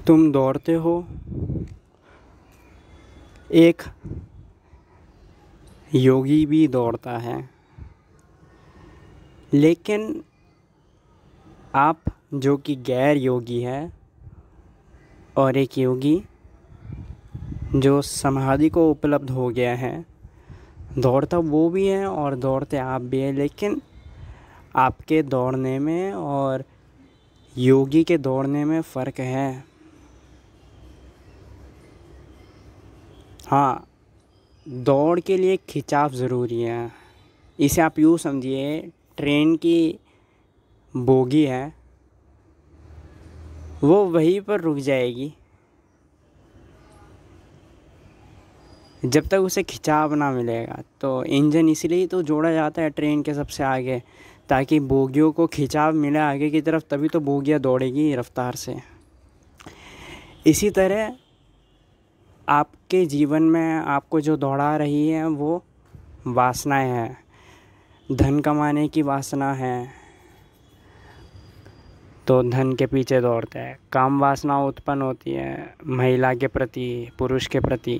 तुम दौड़ते हो, एक योगी भी दौड़ता है, लेकिन आप जो कि गैर योगी है और एक योगी जो समाधि को उपलब्ध हो गया है, दौड़ता वो भी है और दौड़ते आप भी है। लेकिन आपके दौड़ने में और योगी के दौड़ने में फ़र्क है। हाँ, दौड़ के लिए खिंचाव ज़रूरी है। इसे आप यूँ समझिए, ट्रेन की बोगी है, वो वहीं पर रुक जाएगी जब तक उसे खिंचाव ना मिलेगा। तो इंजन इसलिए तो जोड़ा जाता है ट्रेन के सबसे आगे, ताकि बोगियों को खिंचाव मिले आगे की तरफ, तभी तो बोगियाँ दौड़ेगी रफ्तार से। इसी तरह आपके जीवन में आपको जो दौड़ा रही है वो वासनाएं हैं। धन कमाने की वासना है तो धन के पीछे दौड़ते हैं। काम वासना उत्पन्न होती है महिला के प्रति, पुरुष के प्रति,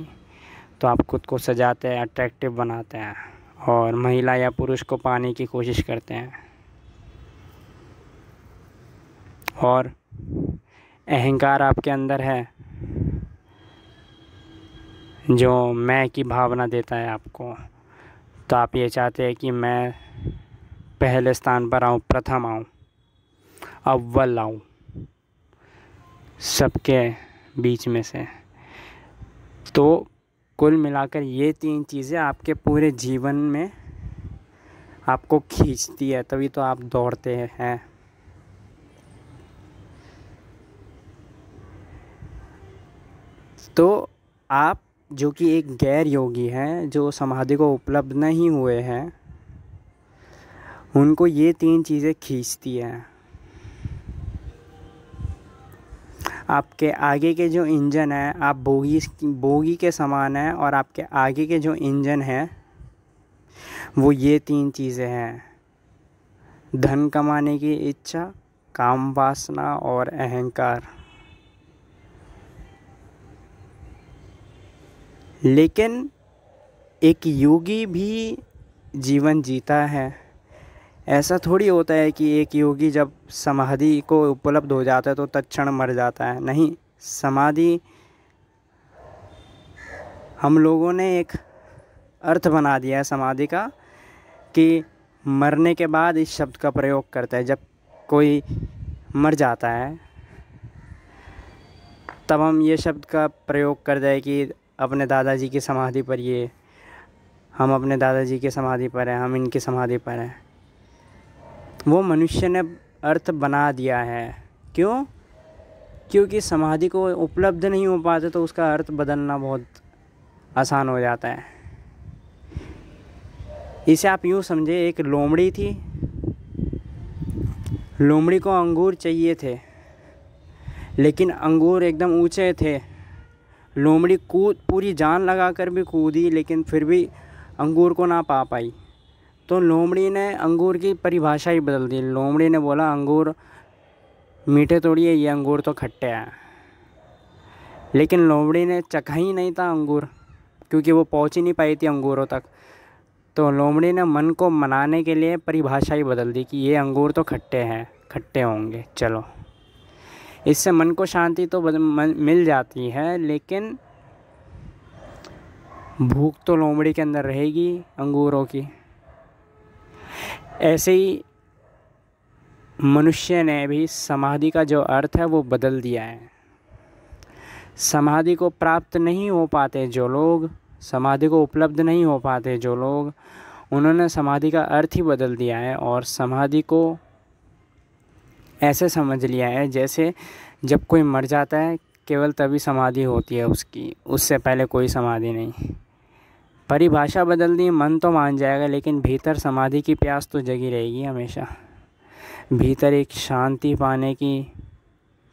तो आप खुद को सजाते हैं, अट्रैक्टिव बनाते हैं और महिला या पुरुष को पाने की कोशिश करते हैं। और अहंकार आपके अंदर है जो मैं की भावना देता है आपको। तो आप ये चाहते हैं कि मैं पहले स्थान पर आऊँ, प्रथम आऊँ, अव्वल आऊँ सबके बीच में से। तो कुल मिलाकर ये तीन चीज़ें आपके पूरे जीवन में आपको खींचती है, तभी तो आप दौड़ते हैं। तो आप जो कि एक गैर योगी हैं, जो समाधि को उपलब्ध नहीं हुए हैं, उनको ये तीन चीज़ें खींचती हैं। आपके आगे के जो इंजन है, आप बोगी के समान है, और आपके आगे के जो इंजन है वो ये तीन चीज़ें हैं: धन कमाने की इच्छा, काम वासना और अहंकार। लेकिन एक योगी भी जीवन जीता है। ऐसा थोड़ी होता है कि एक योगी जब समाधि को उपलब्ध हो जाता है तो तत्क्षण मर जाता है। नहीं, समाधि हम लोगों ने एक अर्थ बना दिया है समाधि का, कि मरने के बाद इस शब्द का प्रयोग करता है। जब कोई मर जाता है तब हम ये शब्द का प्रयोग करते हैं कि अपने दादाजी की समाधि पर, ये हम अपने दादाजी की समाधि पर हैं, हम इनकी समाधि पर हैं। वो मनुष्य ने अर्थ बना दिया है। क्यों? क्योंकि समाधि को उपलब्ध नहीं हो पाते तो उसका अर्थ बदलना बहुत आसान हो जाता है। इसे आप यूँ समझे, एक लोमड़ी थी, लोमड़ी को अंगूर चाहिए थे, लेकिन अंगूर एकदम ऊंचे थे। लोमड़ी पूरी जान लगा कर भी कूदी, लेकिन फिर भी अंगूर को ना पा पाई। तो लोमड़ी ने अंगूर की परिभाषा ही बदल दी। लोमड़ी ने बोला, अंगूर मीठे थोड़ी है, ये अंगूर तो खट्टे हैं। लेकिन लोमड़ी ने चखा ही नहीं था अंगूर, क्योंकि वो पहुंच ही नहीं पाई थी अंगूरों तक। तो लोमड़ी ने मन को मनाने के लिए परिभाषा ही बदल दी कि ये अंगूर तो खट्टे हैं, खट्टे होंगे, चलो। इससे मन को शांति तो मिल जाती है, लेकिन भूख तो लोमड़ी के अंदर रहेगी अंगूरों की। ऐसे ही मनुष्य ने भी समाधि का जो अर्थ है वो बदल दिया है। समाधि को प्राप्त नहीं हो पाते जो लोग, समाधि को उपलब्ध नहीं हो पाते जो लोग, उन्होंने समाधि का अर्थ ही बदल दिया है और समाधि को ऐसे समझ लिया है जैसे जब कोई मर जाता है केवल तभी समाधि होती है उसकी, उससे पहले कोई समाधि नहीं। परिभाषा बदल दी, मन तो मान जाएगा, लेकिन भीतर समाधि की प्यास तो जगी रहेगी हमेशा। भीतर एक शांति पाने की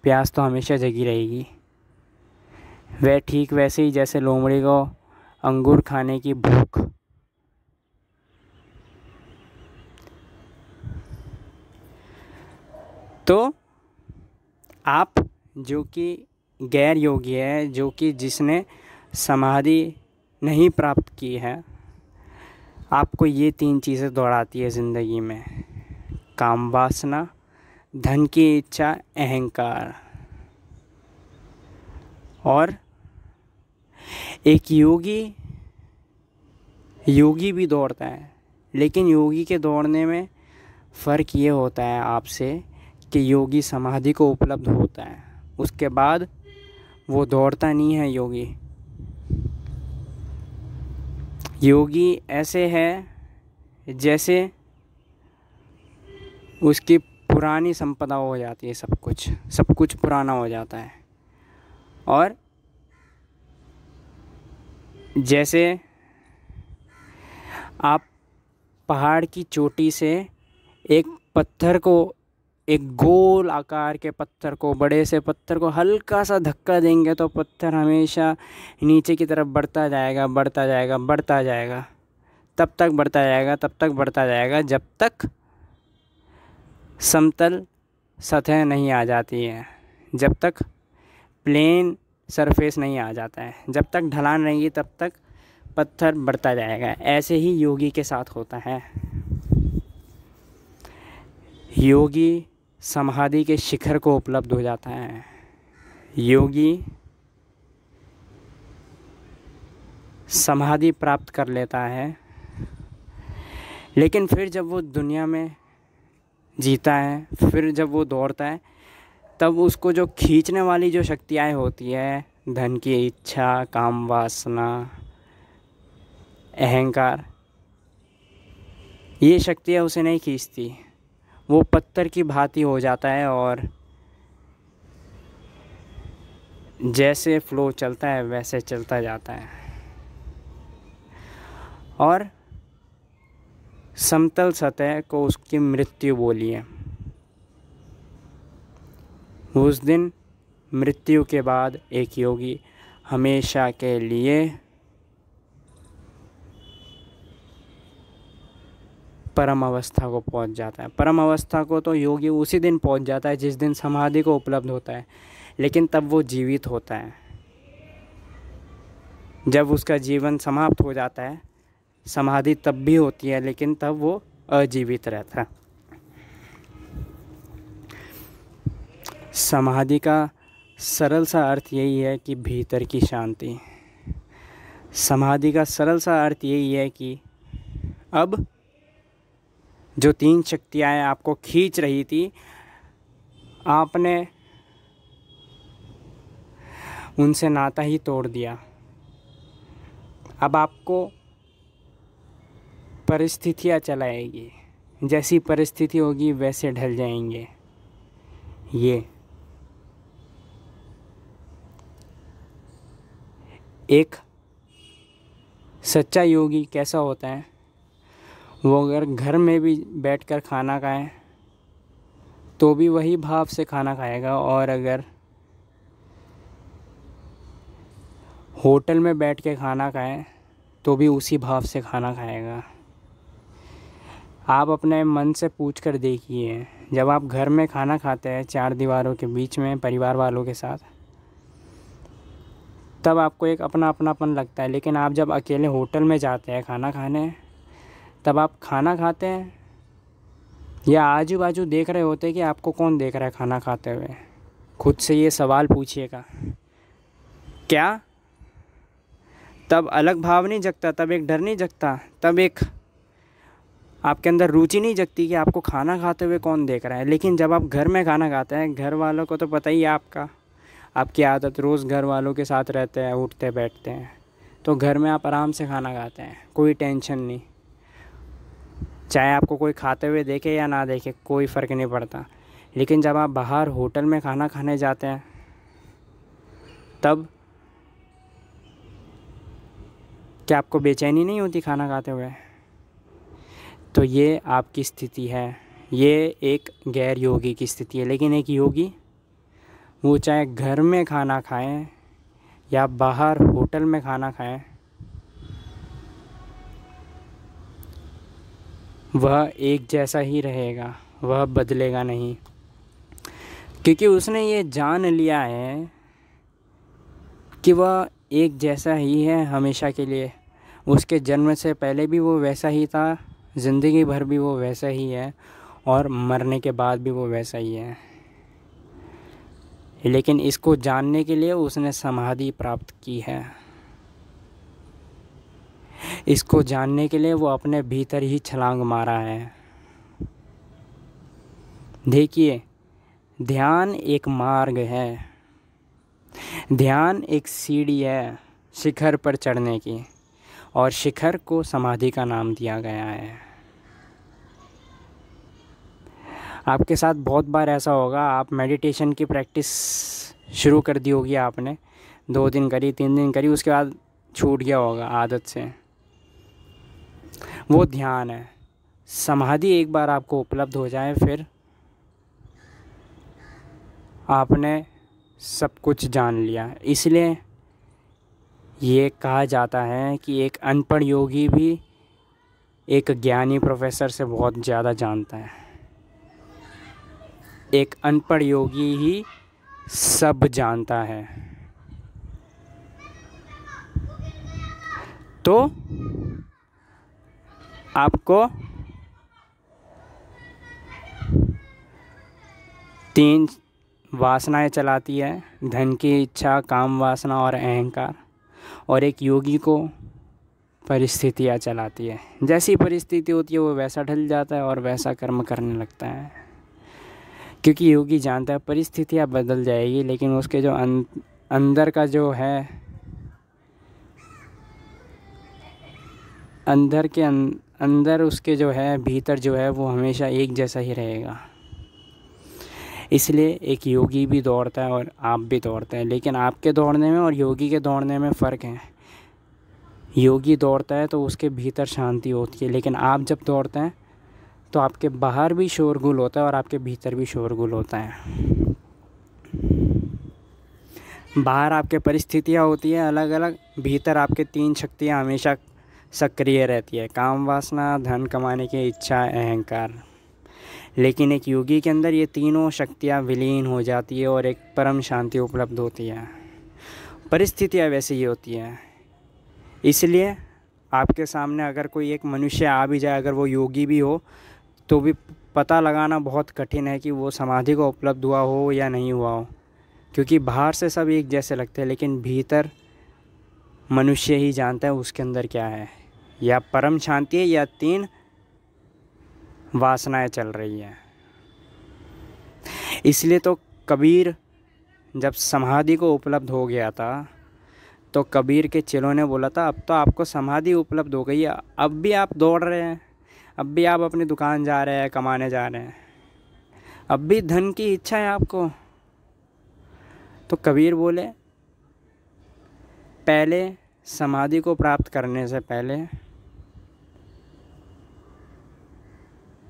प्यास तो हमेशा जगी रहेगी। वह ठीक वैसे ही जैसे लोमड़ी को अंगूर खाने की भूख। तो आप जो कि गैर योगी है, जो कि जिसने समाधि नहीं प्राप्त की है, आपको ये 3 चीज़ें दौड़ाती है ज़िंदगी में: काम वासना, धन की इच्छा, अहंकार। और एक योगी भी दौड़ता है, लेकिन योगी के दौड़ने में फ़र्क ये होता है आपसे कि योगी समाधि को उपलब्ध होता है, उसके बाद वो दौड़ता नहीं है। योगी ऐसे है जैसे उसकी पुरानी संपदा हो जाती है, सब कुछ पुराना हो जाता है। और जैसे आप पहाड़ की चोटी से एक गोल आकार के पत्थर को, बड़े से पत्थर को हल्का सा धक्का देंगे तो पत्थर हमेशा नीचे की तरफ बढ़ता जाएगा, तब तक बढ़ता जाएगा जब तक समतल सतह नहीं आ जाती है, जब तक प्लेन सरफेस नहीं आ जाता है, जब तक ढलान रहेगी तब तक पत्थर बढ़ता जाएगा। ऐसे ही योगी के साथ होता है। योगी समाधि के शिखर को उपलब्ध हो जाता है। योगी समाधि प्राप्त कर लेता है, लेकिन फिर जब वो दुनिया में जीता है, फिर जब वो दौड़ता है, तब उसको जो खींचने वाली जो शक्तियाँ होती है, धन की इच्छा, काम वासना, अहंकार, ये शक्तियाँ उसे नहीं खींचती। वो पत्थर की भांति हो जाता है और जैसे फ्लो चलता है वैसे चलता जाता है। और समतल सतह को उसकी मृत्यु बोली है। उस दिन मृत्यु के बाद एक योगी हमेशा के लिए परम अवस्था को पहुंच जाता है। परम अवस्था को तो योगी उसी दिन पहुंच जाता है जिस दिन समाधि को उपलब्ध होता है, लेकिन तब वो जीवित होता है। जब उसका जीवन समाप्त हो जाता है, समाधि तब भी होती है, लेकिन तब वो अजीवित रहता है। समाधि का सरल सा अर्थ यही है कि भीतर की शांति। समाधि का सरल सा अर्थ यही है कि अब जो 3 शक्तियाँ आपको खींच रही थी, आपने उनसे नाता ही तोड़ दिया। अब आपको परिस्थितियाँ चलाएगी, जैसी परिस्थिति होगी वैसे ढल जाएंगे। ये एक सच्चा योगी कैसा होता है? वो अगर घर में भी बैठकर खाना खाए तो भी वही भाव से खाना खाएगा, और अगर होटल में बैठ के खाना खाए तो भी उसी भाव से खाना खाएगा। आप अपने मन से पूछ कर देखिए, जब आप घर में खाना खाते हैं 4 दीवारों के बीच में परिवार वालों के साथ, तब आपको एक अपनापन लगता है। लेकिन आप जब अकेले होटल में जाते हैं खाना खाने, तब आप खाना खाते हैं या आजू बाजू देख रहे होते हैं कि आपको कौन देख रहा है खाना खाते हुए? खुद से ये सवाल पूछिएगा। क्या तब अलग भाव नहीं जगता? तब एक डर नहीं जगता? तब एक आपके अंदर रुचि नहीं जगती कि आपको खाना खाते हुए कौन देख रहा है? लेकिन जब आप घर में खाना खाते हैं, घर वालों को तो पता ही है आपकी आदत, रोज़ घर वालों के साथ रहते हैं, उठते बैठते हैं, तो घर में आप आराम से खाना खाते हैं, कोई टेंशन नहीं। चाहे आपको कोई खाते हुए देखे या ना देखे, कोई फ़र्क नहीं पड़ता। लेकिन जब आप बाहर होटल में खाना खाने जाते हैं, तब क्या आपको बेचैनी नहीं होती खाना खाते हुए? तो ये आपकी स्थिति है, ये एक गैर योगी की स्थिति है। लेकिन एक योगी, वो चाहे घर में खाना खाएं या बाहर होटल में खाना खाएं, वह एक जैसा ही रहेगा, वह बदलेगा नहीं, क्योंकि उसने ये जान लिया है कि वह एक जैसा ही है हमेशा के लिए। उसके जन्म से पहले भी वो वैसा ही था, ज़िंदगी भर भी वो वैसा ही है, और मरने के बाद भी वो वैसा ही है। लेकिन इसको जानने के लिए उसने समाधि प्राप्त की है। इसको जानने के लिए वो अपने भीतर ही छलांग मारा है। देखिए, ध्यान एक मार्ग है, ध्यान एक सीढ़ी है शिखर पर चढ़ने की, और शिखर को समाधि का नाम दिया गया है। आपके साथ बहुत बार ऐसा होगा, आप मेडिटेशन की प्रैक्टिस शुरू कर दी होगी आपने, 2 दिन करी, 3 दिन करी, उसके बाद छूट गया होगा आदत से। वो ध्यान है। समाधि एक बार आपको उपलब्ध हो जाए, फिर आपने सब कुछ जान लिया। इसलिए ये कहा जाता है कि एक अनपढ़ योगी भी एक ज्ञानी प्रोफेसर से बहुत ज़्यादा जानता है। एक अनपढ़ योगी ही सब जानता है। तो आपको 3 वासनाएं चलाती है, धन की इच्छा, काम वासना और अहंकार। और एक योगी को परिस्थितियाँ चलाती है। जैसी परिस्थिति होती है वो वैसा ढल जाता है और वैसा कर्म करने लगता है, क्योंकि योगी जानता है परिस्थितियाँ बदल जाएगी, लेकिन उसके जो अंदर का जो है, अंदर उसके जो है, भीतर जो है, वो हमेशा एक जैसा ही रहेगा। इसलिए एक योगी भी दौड़ता है और आप भी दौड़ते हैं, लेकिन आपके दौड़ने में और योगी के दौड़ने में फ़र्क है। योगी दौड़ता है तो उसके भीतर शांति होती है, लेकिन आप जब दौड़ते हैं तो आपके बाहर भी शोरगुल होता है और आपके भीतर भी शोरगुल होता है। बाहर आपके परिस्थितियाँ होती है अलग अलग, भीतर आपके 3 शक्तियाँ हमेशा सक्रिय रहती है, काम वासना, धन कमाने की इच्छा, अहंकार। लेकिन एक योगी के अंदर ये तीनों शक्तियाँ विलीन हो जाती है और एक परम शांति उपलब्ध होती है। परिस्थितियाँ वैसे ही होती हैं। इसलिए आपके सामने अगर कोई एक मनुष्य आ भी जाए, अगर वो योगी भी हो, तो भी पता लगाना बहुत कठिन है कि वो समाधि को उपलब्ध हुआ हो या नहीं हुआ हो, क्योंकि बाहर से सब एक जैसे लगते हैं, लेकिन भीतर मनुष्य ही जानता है उसके अंदर क्या है, या परम शांति है या 3 वासनाएं चल रही हैं। इसलिए तो कबीर जब समाधि को उपलब्ध हो गया था, तो कबीर के चेलों ने बोला था, अब तो आपको समाधि उपलब्ध हो गई है, अब भी आप दौड़ रहे हैं, अब भी आप अपनी दुकान जा रहे हैं, कमाने जा रहे हैं, अब भी धन की इच्छा है आपको। तो कबीर बोले, पहले समाधि को प्राप्त करने से पहले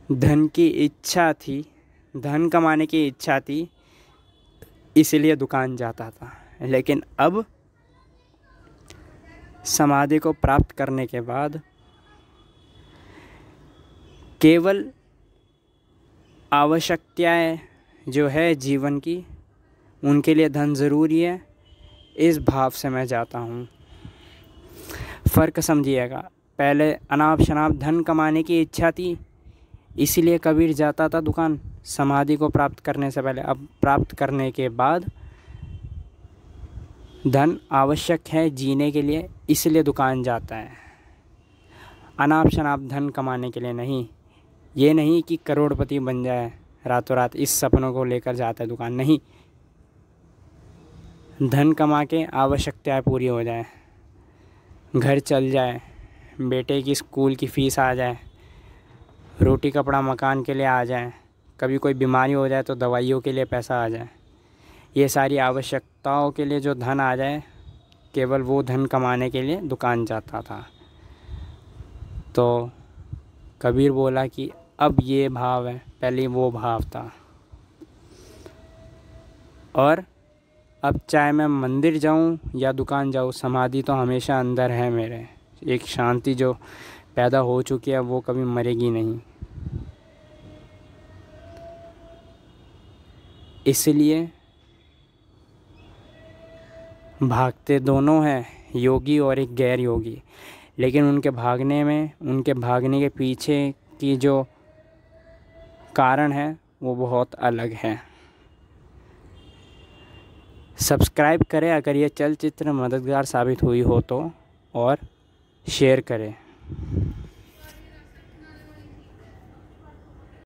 धन की इच्छा थी, धन कमाने की इच्छा थी, इसलिए दुकान जाता था। लेकिन अब समाधि को प्राप्त करने के बाद केवल आवश्यकताएं जो है जीवन की, उनके लिए धन ज़रूरी है, इस भाव से मैं जाता हूँ। फ़र्क समझिएगा। पहले अनाप शनाप धन कमाने की इच्छा थी, इसीलिए कबीर जाता था दुकान समाधि को प्राप्त करने से पहले। अब प्राप्त करने के बाद धन आवश्यक है जीने के लिए, इसलिए दुकान जाता है, अनाप शनाप धन कमाने के लिए नहीं। ये नहीं कि करोड़पति बन जाए रातों रात, इस सपनों को लेकर जाता है दुकान, नहीं। धन कमा के आवश्यकताएं पूरी हो जाए, घर चल जाए, बेटे की स्कूल की फ़ीस आ जाए, रोटी कपड़ा मकान के लिए आ जाए, कभी कोई बीमारी हो जाए तो दवाइयों के लिए पैसा आ जाए, ये सारी आवश्यकताओं के लिए जो धन आ जाए, केवल वो धन कमाने के लिए दुकान जाता था। तो कबीर बोला कि अब ये भाव है, पहले वो भाव था, और अब चाहे मैं मंदिर जाऊं या दुकान जाऊं, समाधि तो हमेशा अंदर है मेरे। एक शांति जो पैदा हो चुकी है वो कभी मरेगी नहीं। इसलिए भागते दोनों हैं, योगी और एक गैर योगी, लेकिन उनके भागने के पीछे की जो कारण है वो बहुत अलग है। सब्सक्राइब करें अगर ये चलचित्र मददगार साबित हुई हो तो, और शेयर करें।